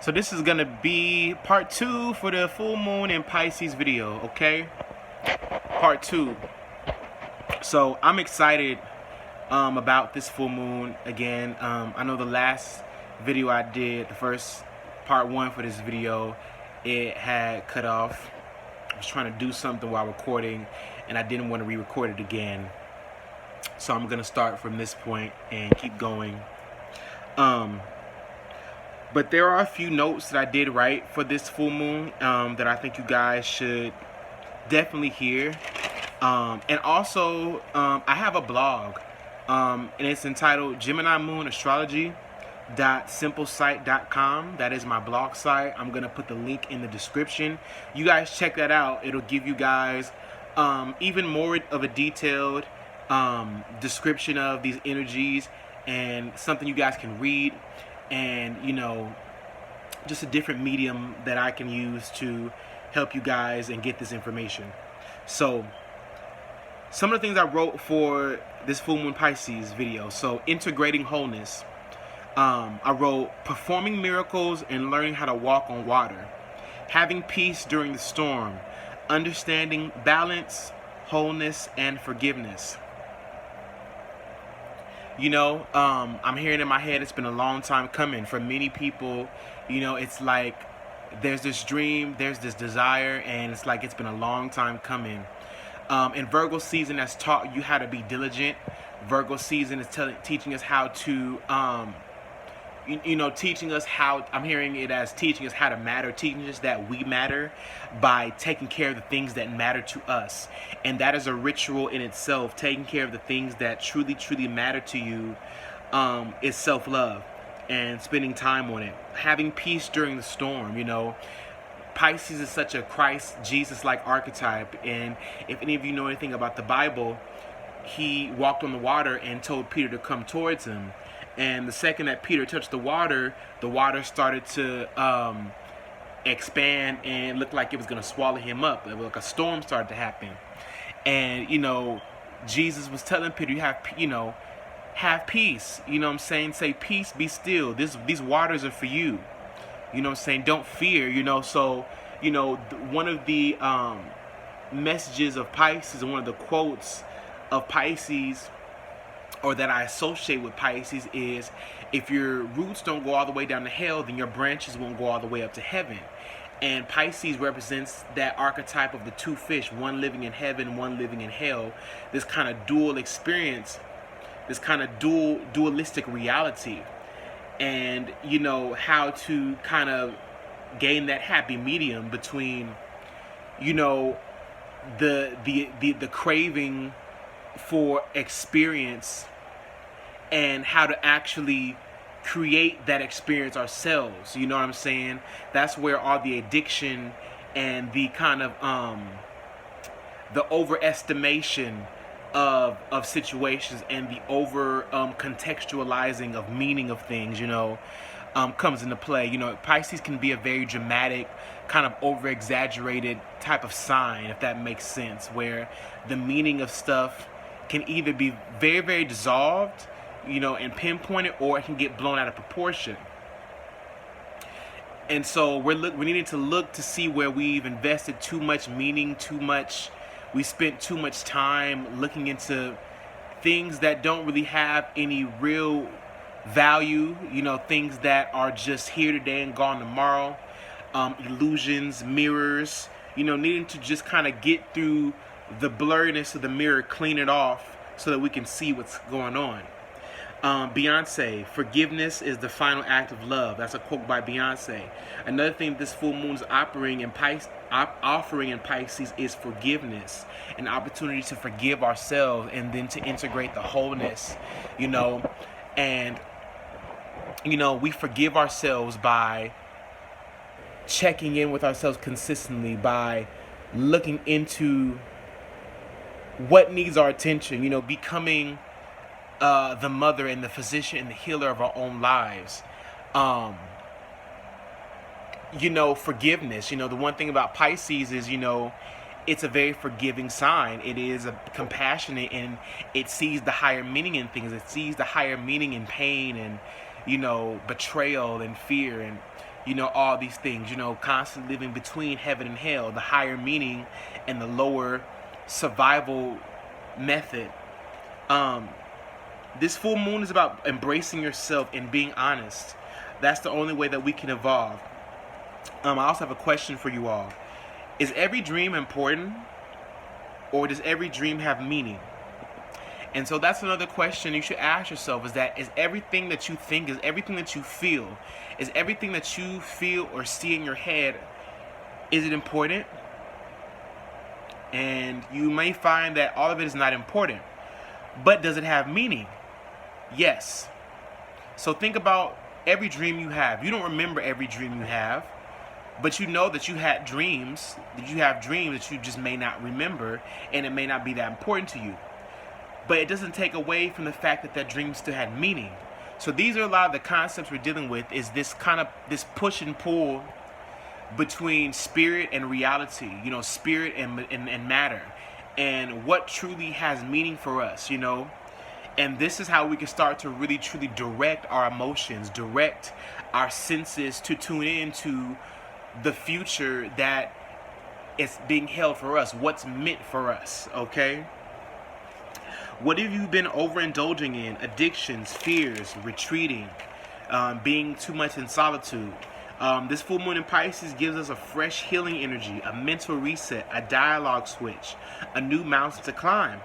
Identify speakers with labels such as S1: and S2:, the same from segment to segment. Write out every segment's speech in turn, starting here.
S1: So this is gonna be part 2 for the full moon in Pisces video, okay? Part 2. So I'm excited about this full moon again. I know the last video I did, the first part 1 for this video, it had cut off. I was trying to do something while recording and I didn't want to re-record it again. So I'm gonna start from this point and keep going. But there are a few notes that I did write for this full moon that I think you guys should definitely hear. And also, I have a blog, and it's entitled Gemini Moon Astrology.simplesite.com. That is my blog site. I'm going to put the link in the description. You guys check that out. It'll give you guys even more of a detailed description of these energies and something you guys can read. And, you know, just a different medium that I can use to help you guys and get this information. So, some of the things I wrote for this Full Moon Pisces video. So, integrating wholeness. I wrote performing miracles and learning how to walk on water. Having peace during the storm. Understanding balance, wholeness, and forgiveness. You know, I'm hearing in my head it's been a long time coming. For many people, you know, it's like there's this dream, there's this desire, and it's like it's been a long time coming. And Virgo season has taught you how to be diligent. Virgo season is teaching us how to, teaching us how, I'm hearing it as teaching us how to matter, teaching us that we matter by taking care of the things that matter to us. And that is a ritual in itself. Taking care of the things that truly, truly matter to you is self-love and spending time on it. Having peace during the storm, you know. Pisces is such a Christ, Jesus-like archetype. And if any of you know anything about the Bible, he walked on the water and told Peter to come towards him. And the second that Peter touched the water started to expand and looked like it was going to swallow him up. Like a storm started to happen. And, you know, Jesus was telling Peter, have peace. You know what I'm saying? Say, peace, be still. These waters are for you. You know what I'm saying? Don't fear, you know. So, you know, one of the messages of Pisces and one of the quotes of Pisces, or that I associate with Pisces, is if your roots don't go all the way down to hell, then your branches won't go all the way up to heaven. And Pisces represents that archetype of the two fish, one living in heaven, one living in hell. This kind of dual experience, this kind of dualistic reality. And, you know, how to kind of gain that happy medium between, you know, the craving for experience and how to actually create that experience ourselves. You know what I'm saying? That's where all the addiction and the kind of the overestimation of situations and the over contextualizing of meaning of things, you know, comes into play. You know, Pisces can be a very dramatic, kind of over exaggerated type of sign, if that makes sense, where the meaning of stuff can either be very, very dissolved, you know, and pinpointed, or it can get blown out of proportion. And so we needed to look to see where we've invested too much meaning, we spent too much time looking into things that don't really have any real value, you know, things that are just here today and gone tomorrow, illusions, mirrors, you know, needing to just kind of get through the blurriness of the mirror, clean it off so that we can see what's going on. Beyonce, forgiveness is the final act of love. That's a quote by Beyonce. Another thing this full moon is offering in Pisces is forgiveness, an opportunity to forgive ourselves and then to integrate the wholeness, you know. And, you know, we forgive ourselves by checking in with ourselves consistently, by looking into what needs our attention, you know, becoming the mother and the physician and the healer of our own lives. You know, forgiveness. You know, the one thing about Pisces is, you know, it's a very forgiving sign. It is a compassionate, and it sees the higher meaning in things. It sees the higher meaning in pain and, you know, betrayal and fear. And, all these things, constantly living between heaven and hell, the higher meaning and the lower survival method. This full moon is about embracing yourself and being honest. That's the only way that we can evolve. I also have a question for you all. Is every dream important, or does every dream have meaning? And so that's another question you should ask yourself, is everything that you think, is everything that you feel, is everything that you feel or see in your head, is it important? And you may find that all of it is not important. But does it have meaning? Yes. So think about every dream you have. You don't remember every dream you have, but you know that you had dreams, that you have dreams that you just may not remember, and it may not be that important to you. But it doesn't take away from the fact that that dream still had meaning. So these are a lot of the concepts we're dealing with, is this push and pull between spirit and reality, spirit and matter, and what truly has meaning for us, And this is how we can start to really truly direct our emotions, direct our senses to tune into the future that is being held for us, what's meant for us, okay? What have you been overindulging in? Addictions, fears, retreating, being too much in solitude. This full moon in Pisces gives us a fresh healing energy, a mental reset, a dialogue switch, a new mountain to climb.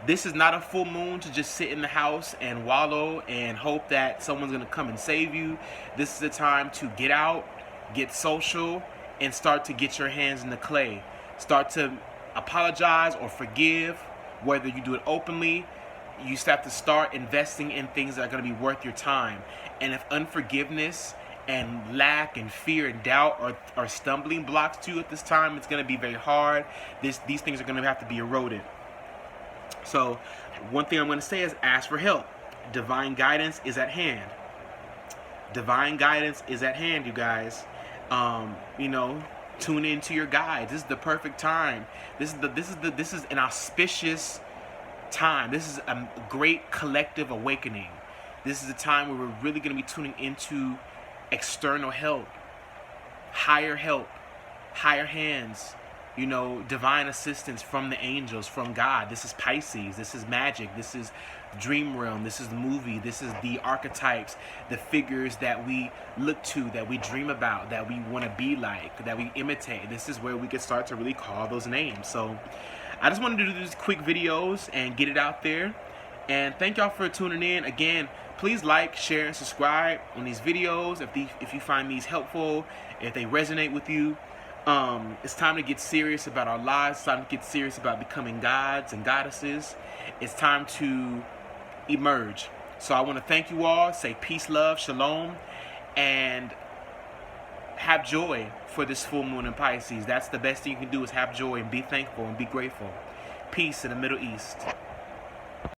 S1: This is not a full moon to just sit in the house and wallow and hope that someone's going to come and save you. This is the time to get out, get social, and start to get your hands in the clay. Start to apologize or forgive, whether you do it openly. You have to start investing in things that are going to be worth your time. And if unforgiveness and lack and fear and doubt are stumbling blocks to you at this time, it's going to be very hard. These things are going to have to be eroded. So one thing I'm going to say is ask for help. Divine guidance is at hand. Divine guidance is at hand, you guys. Tune into your guides. This is the perfect time. This is an auspicious time. This is a great collective awakening. This is a time where we're really going to be tuning into external help, higher hands, divine assistance from the angels, from God. This is Pisces. This is magic. This is dream realm. This is the movie. This is the archetypes, the figures that we look to, that we dream about, that we want to be like, that we imitate. This is where we can start to really call those names. So I just wanted to do these quick videos and get it out there. And thank y'all for tuning in. Again, please like, share, and subscribe on these videos if you find these helpful, if they resonate with you. It's time to get serious about our lives. It's time to get serious about becoming gods and goddesses. It's time to emerge. So I want to thank you all. Say peace, love, shalom, and have joy for this full moon in Pisces. That's the best thing you can do, is have joy and be thankful and be grateful. Peace in the Middle East.